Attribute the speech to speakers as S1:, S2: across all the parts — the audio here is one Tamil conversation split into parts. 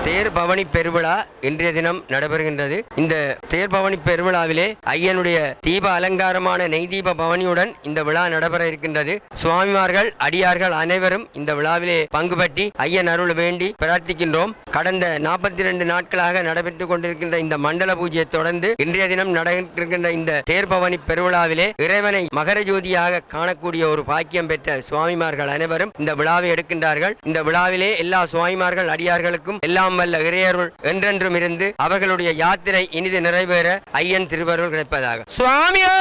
S1: தேர் பவனி பெருவிழா இன்றைய தினம் நடைபெறுகின்றது. இந்த தேர் பவனி பெருவிழாவிலே ஐயனுடைய தீப அலங்காரமான நெய் தீப பவனியுடன் இந்த விழா நடைபெற இருக்கின்றது. சுவாமிமார்கள் அடியார்கள் அனைவரும் இந்த விழாவிலே பங்கு பற்றி ஐயன் அருள் வேண்டி பிரார்த்திக்கின்றோம். கடந்த 42 நாட்களாக நடைபெற்றுக் கொண்டிருக்கின்ற இந்த மண்டல பூஜையை தொடர்ந்து இன்றைய தினம் நடைபெறுகின்ற இந்த தேர் பவனி பெருவிழாவிலே இறைவனை மகர ஜோதியாக காணக்கூடிய ஒரு பாக்கியம் பெற்ற சுவாமிமார்கள் அனைவரும் இந்த விழாவை எடுக்கின்றார்கள். இந்த விழாவிலே எல்லா சுவாமிமார்கள் அடியார்களுக்கும் எல்லாம் வல்ல இறையருள் என்றென்றும் இருந்து அவர்களுடைய யாத்திரை இனிது நிறைவேற ஐயன் திருவருள் கிடைப்பதாக. சுவாமியே!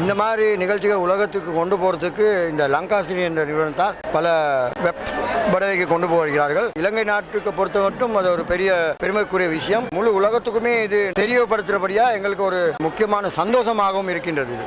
S2: இந்த மாதிரி நிகழ்ச்சிகள் உலகத்துக்கு கொண்டு போகிறதுக்கு இந்த லங்காசினி என்ற நிறுவனத்தால் பல வெப் படவைக்கு கொண்டு போகிறார்கள். இலங்கை நாட்டுக்கு பொறுத்த மட்டும் அது ஒரு பெரிய பெருமைக்குரிய விஷயம். முழு உலகத்துக்குமே இது தெரியப்படுத்துகிறபடியாக எங்களுக்கு ஒரு முக்கியமான சந்தோஷமாகவும் இருக்கின்றது.